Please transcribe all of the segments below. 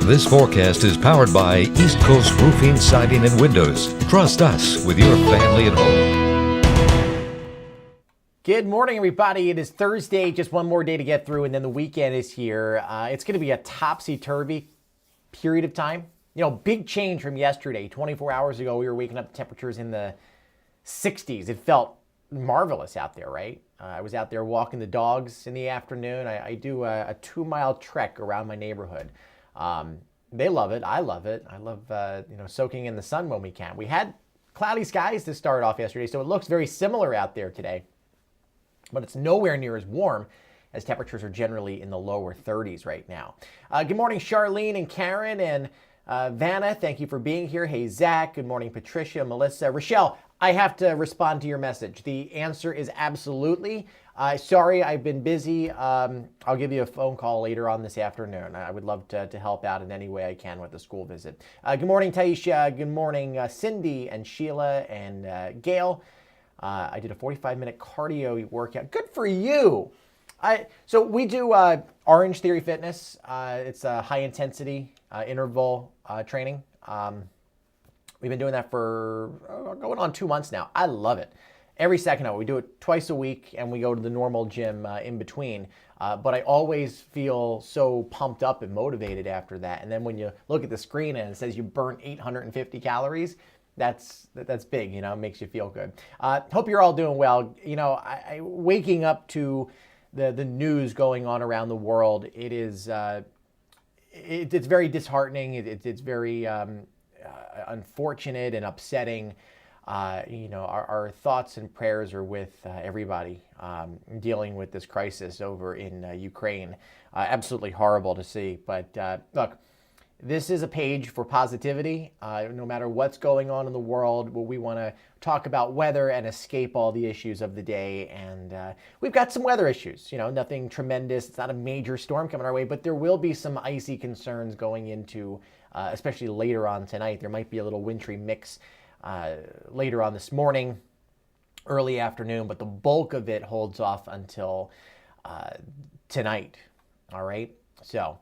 This forecast is powered by East Coast Roofing, Siding, and Windows. Trust us with your family at home. Good morning, everybody. It is Thursday, just one more day to get through, and then the weekend is here. It's going to be a topsy-turvy period of time. You know, big change from yesterday. 24 hours ago, we were waking up to temperatures in the 60s. It felt marvelous out there, right? I was out there walking the dogs in the afternoon. I do a 2-mile trek around my neighborhood. They love it. I love it. I love, soaking in the sun when we can. We had cloudy skies to start off yesterday, so it looks very similar out there today. But it's nowhere near as warm as temperatures are generally in the lower 30s right now. Good morning, Charlene and Karen and Vanna. Thank you for being here. Hey, Zach. Good morning, Patricia, Melissa. Rochelle, I have to respond to your message. The answer is absolutely. Sorry, I've been busy. I'll give you a phone call later on this afternoon. I would love to help out in any way I can with the school visit. Good morning, Taisha. Good morning, Cindy and Sheila and Gail. I did a 45-minute cardio workout. Good for you. So we do Orange Theory Fitness. It's a high-intensity interval training. We've been doing that for going on 2 months now. I love it. Every second of it. We do it twice a week, and we go to the normal gym in between. But I always feel so pumped up and motivated after that. And then when you look at the screen and it says you burnt 850 calories, that's big, it makes you feel good. Hope you're all doing well. Waking up to the news going on around the world, it is it's very disheartening. It's very unfortunate and upsetting. Our thoughts and prayers are with everybody dealing with this crisis over in Ukraine. Absolutely horrible to see. But look, this is a page for positivity. No matter what's going on in the world, we want to talk about weather and escape all the issues of the day. And we've got some weather issues, nothing tremendous. It's not a major storm coming our way, but there will be some icy concerns going into, especially later on tonight. There might be a little wintry mix later on this morning, early afternoon, but the bulk of it holds off until tonight. All right. So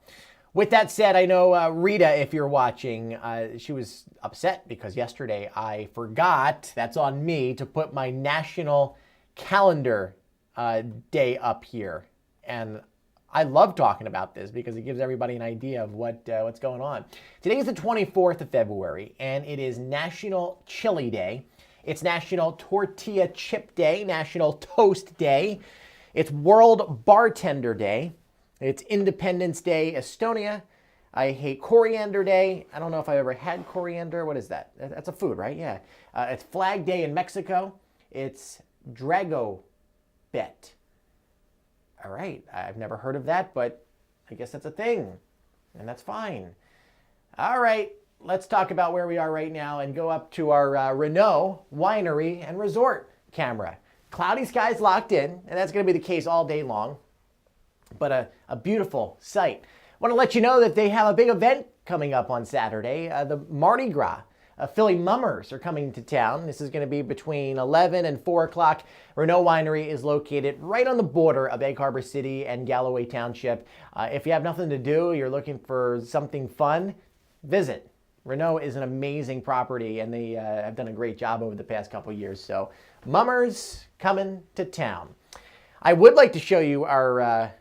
with that said, I know Rita, if you're watching, she was upset because yesterday I forgot, that's on me, to put my national calendar day up here. And I love talking about this because it gives everybody an idea of what's going on. Today is the 24th of February, and it is National Chili Day. It's National Tortilla Chip Day, National Toast Day. It's World Bartender Day. It's Independence Day, Estonia. I hate Coriander Day. I don't know if I ever had coriander. What is that? That's a food, right? Yeah. It's Flag Day in Mexico. It's Drago Bet. All right, I've never heard of that, but I guess that's a thing, and that's fine. All right, let's talk about where we are right now and go up to our Renault Winery and Resort camera. Cloudy skies locked in, and that's going to be the case all day long, but a beautiful sight. I want to let you know that they have a big event coming up on Saturday, the Mardi Gras. Philly Mummers are coming to town. This is going to be between 11 and 4 o'clock. Renault Winery is located right on the border of Egg Harbor City and Galloway Township. If you have nothing to do, you're looking for something fun, visit. Renault is an amazing property, and they have done a great job over the past couple years. So, Mummers coming to town. I would like to show you our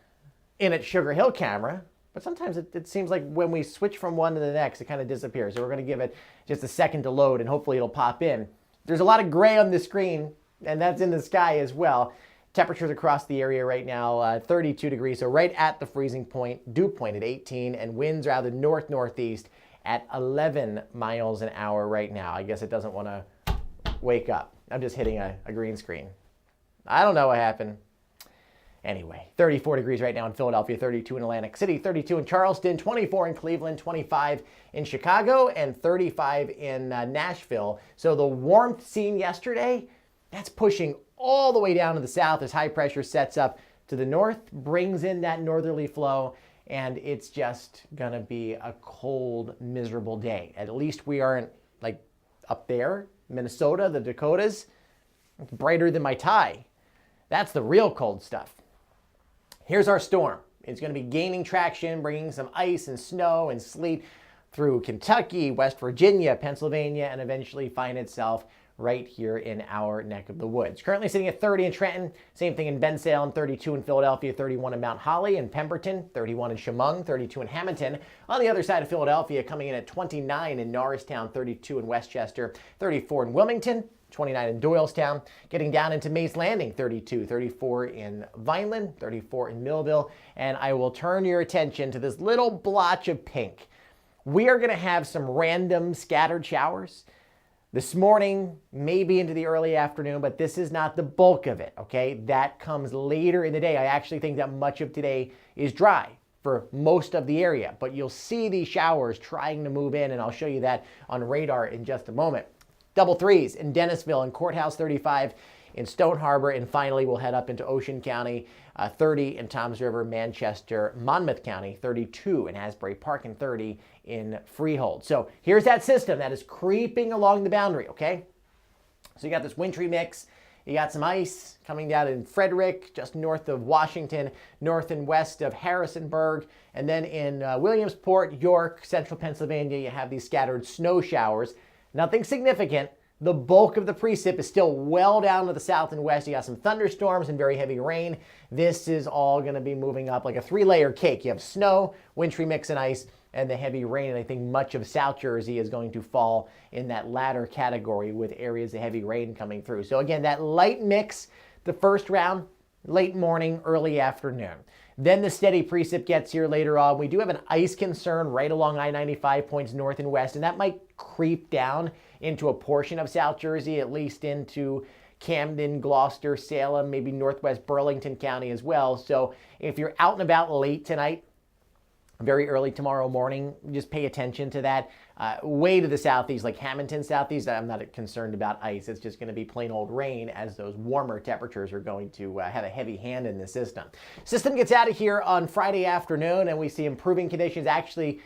In at Sugar Hill camera, but sometimes it seems like when we switch from one to the next, it kind of disappears. So we're going to give it just a second to load, and hopefully it'll pop in. There's a lot of gray on the screen, and that's in the sky as well. Temperatures across the area right now, 32 degrees, so right at the freezing point, dew point at 18, and winds are out of the north-northeast at 11 miles an hour right now. I guess it doesn't want to wake up. I'm just hitting a green screen. I don't know what happened. Anyway, 34 degrees right now in Philadelphia, 32 in Atlantic City, 32 in Charleston, 24 in Cleveland, 25 in Chicago, and 35 in Nashville. So the warmth seen yesterday, that's pushing all the way down to the south as high pressure sets up to the north, brings in that northerly flow, and it's just going to be a cold, miserable day. At least we aren't like up there, Minnesota, the Dakotas. It's brighter than my tie. That's the real cold stuff. Here's our storm. It's going to be gaining traction, bringing some ice and snow and sleet through Kentucky, West Virginia, Pennsylvania, and eventually find itself right here in our neck of the woods. Currently sitting at 30 in Trenton, same thing in Bensalem, 32 in Philadelphia, 31 in Mount Holly and Pemberton, 31 in Chemung, 32 in Hamilton. On the other side of Philadelphia, coming in at 29 in Norristown, 32 in Westchester, 34 in Wilmington, 29 in Doylestown, getting down into Mace Landing, 32, 34 in Vineland, 34 in Millville, and I will turn your attention to this little blotch of pink. We are going to have some random scattered showers this morning, maybe into the early afternoon, but this is not the bulk of it, okay? That comes later in the day. I actually think that much of today is dry for most of the area, but you'll see these showers trying to move in, and I'll show you that on radar in just a moment. Double threes in Dennisville and Courthouse, 35 in Stone Harbor, and finally we'll head up into Ocean County, 30 in Toms River, Manchester, Monmouth County, 32 in Asbury Park, and 30 in Freehold. So here's that system that is creeping along the boundary, okay? So you got this wintry mix, you got some ice coming down in Frederick, just north of Washington, north and west of Harrisonburg, and then in Williamsport, York, central Pennsylvania, you have these scattered snow showers. Nothing significant. The bulk of the precip is still well down to the south and west. You got some thunderstorms and very heavy rain. This is all going to be moving up like a three-layer cake. You have snow, wintry mix, and ice, and the heavy rain. And I think much of South Jersey is going to fall in that latter category with areas of heavy rain coming through. So again, that light mix, the first round, late morning, early afternoon. Then the steady precip gets here later on. We do have an ice concern right along I-95 points north and west, and that might creep down into a portion of South Jersey, at least into Camden, Gloucester, Salem, maybe northwest Burlington County as well. So if you're out and about late tonight, very early tomorrow morning, just pay attention to that. Way to the southeast, like Hamilton southeast, I'm not concerned about ice. It's just going to be plain old rain as those warmer temperatures are going to have a heavy hand in the system. System gets out of here on Friday afternoon, and we see improving conditions. Actually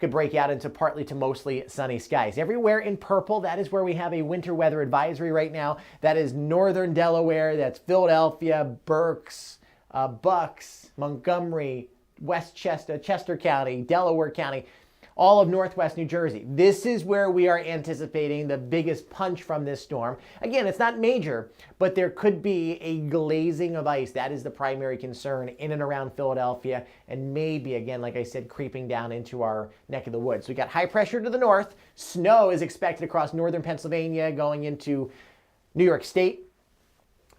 could break out into partly to mostly sunny skies. Everywhere in purple, that is where we have a winter weather advisory right now. That is northern Delaware, that's Philadelphia, Berks, Bucks, Montgomery, Westchester, Chester County, Delaware County, all of northwest New Jersey. This is where we are anticipating the biggest punch from this storm. Again, it's not major, but there could be a glazing of ice. That is the primary concern in and around Philadelphia, and maybe, again, like I said, creeping down into our neck of the woods. So we got high pressure to the north. Snow is expected across northern Pennsylvania going into New York State.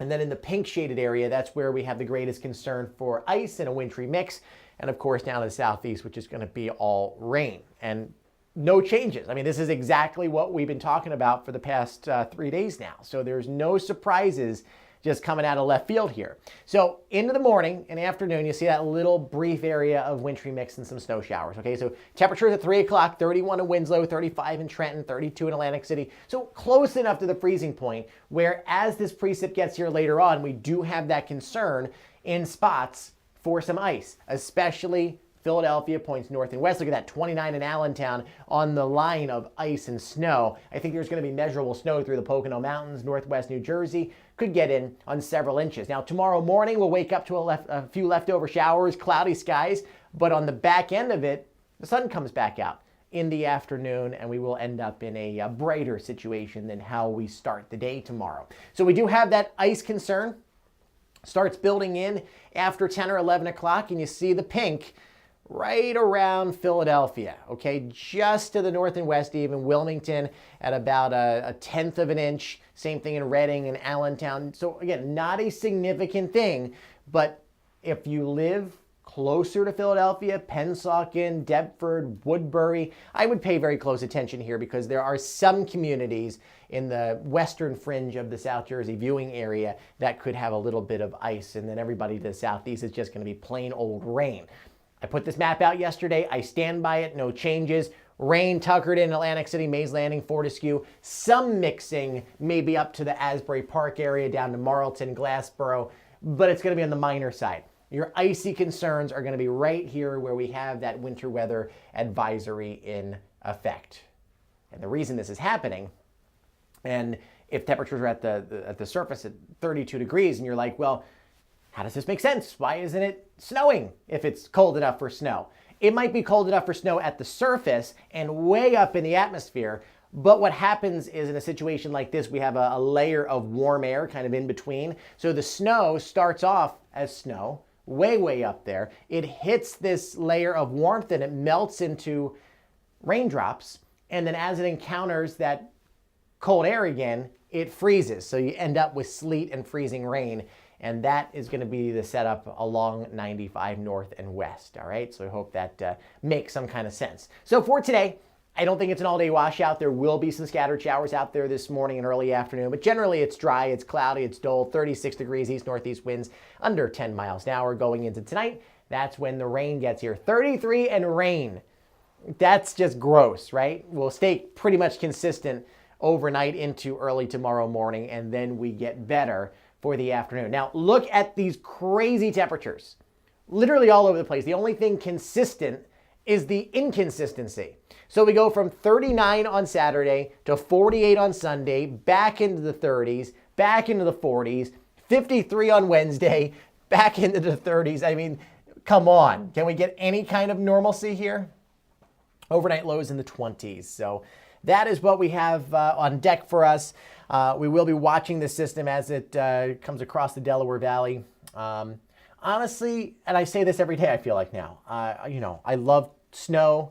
And then in the pink shaded area, that's where we have the greatest concern for ice and a wintry mix. And of course, down to the southeast, which is going to be all rain and no changes. I mean, this is exactly what we've been talking about for the past 3 days now. So there's no surprises just coming out of left field here. So into the morning and afternoon, you see that little brief area of wintry mix and some snow showers. Okay, so temperatures at 3 o'clock, 31 in Winslow, 35 in Trenton, 32 in Atlantic City. So close enough to the freezing point where as this precip gets here later on, we do have that concern in spots for some ice, especially Philadelphia points north and west. Look at that, 29 in Allentown on the line of ice and snow. I think there's going to be measurable snow through the Pocono Mountains, northwest New Jersey. Could get in on several inches. Now, tomorrow morning, we'll wake up to a few leftover showers, cloudy skies, but on the back end of it, the sun comes back out in the afternoon, and we will end up in a brighter situation than how we start the day tomorrow. So we do have that ice concern. Starts building in after 10 or 11 o'clock, and you see the pink right around Philadelphia, okay? Just to the north and west, even Wilmington at about a tenth of an inch. Same thing in Reading and Allentown. So again, not a significant thing, but if you live closer to Philadelphia, Pennsauken, Deptford, Woodbury, I would pay very close attention here because there are some communities in the western fringe of the South Jersey viewing area that could have a little bit of ice, and then everybody to the southeast is just going to be plain old rain. I put this map out yesterday. I stand by it. No changes. Rain tuckered in Atlantic City, Mays Landing, Fortescue. Some mixing maybe up to the Asbury Park area down to Marlton, Glassboro, but it's going to be on the minor side. Your icy concerns are going to be right here where we have that winter weather advisory in effect. And the reason this is happening, and if temperatures are at the surface at 32 degrees and you're like, well, how does this make sense? Why isn't it snowing if it's cold enough for snow? It might be cold enough for snow at the surface and way up in the atmosphere, but what happens is in a situation like this, we have a layer of warm air kind of in between. So the snow starts off as snow, way up there. It hits this layer of warmth and it melts into raindrops. And then as it encounters that cold air again, it freezes. So you end up with sleet and freezing rain. And that is going to be the setup along 95 north and west. All right. So I hope that makes some kind of sense. So for today, I don't think it's an all-day washout. There will be some scattered showers out there this morning and early afternoon, but generally it's dry, it's cloudy, it's dull, 36 degrees east-northeast winds, under 10 miles an hour going into tonight. That's when the rain gets here. 33 and rain. That's just gross, right? We'll stay pretty much consistent overnight into early tomorrow morning, and then we get better for the afternoon. Now, look at these crazy temperatures. Literally all over the place. The only thing consistent is the inconsistency. So we go from 39 on Saturday to 48 on Sunday, back into the 30s, back into the 40s, 53 on Wednesday, back into the 30s. I mean, come on. Can we get any kind of normalcy here? Overnight lows in the 20s. So that is what we have on deck for us. We will be watching the system as it comes across the Delaware Valley. Honestly, and I say this every day, I feel like now, I love snow.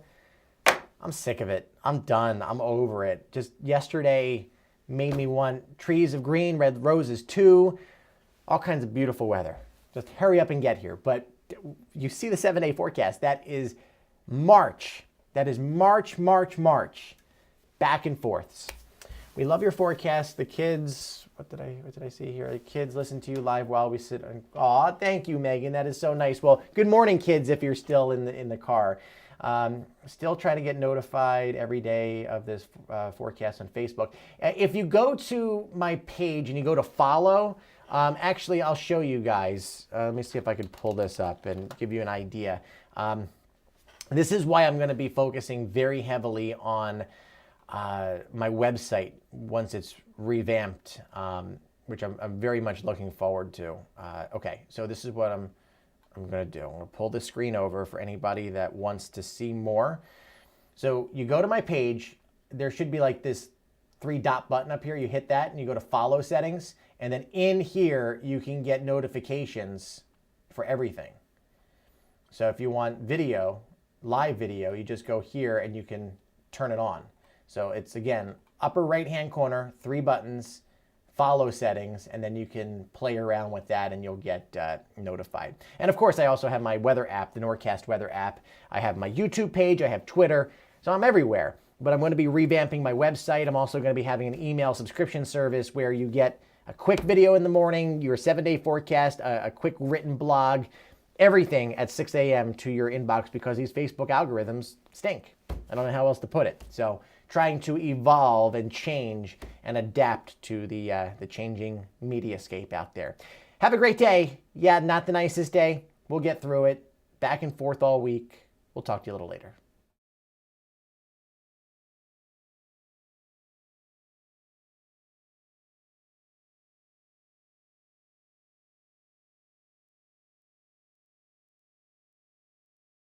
I'm sick of it. I'm done. I'm over it. Just yesterday made me want trees of green, red roses too, all kinds of beautiful weather. Just hurry up and get here. But you see the 7-day forecast. That is March. That is March. Back and forths. We love your forecast. The kids, what did I see here? The kids listen to you live while we sit. Aw, thank you, Megan. That is so nice. Well, good morning, kids, if you're still in the car. Still trying to get notified every day of this forecast on Facebook. If you go to my page and you go to follow, actually, I'll show you guys. Let me see if I can pull this up and give you an idea. This is why I'm going to be focusing very heavily on my website once it's revamped, which I'm very much looking forward to. Okay, so this is what I'm going to do. I'm going to pull the screen over for anybody that wants to see more. So you go to my page. There should be like this 3-dot button up here. You hit that and you go to follow settings. And then in here, you can get notifications for everything. So if you want video, live video, you just go here and you can turn it on. So it's, again, upper right-hand corner, 3 buttons, follow settings, and then you can play around with that and you'll get notified. And of course, I also have my weather app, the Norcast weather app. I have my YouTube page, I have Twitter, so I'm everywhere. But I'm going to be revamping my website. I'm also going to be having an email subscription service where you get a quick video in the morning, your 7-day forecast, a quick written blog, everything at 6 a.m. to your inbox because these Facebook algorithms stink. I don't know how else to put it. So trying to evolve and change and adapt to the changing mediascape out there. Have a great day. Yeah, not the nicest day. We'll get through it. Back and forth all week. We'll talk to you a little later.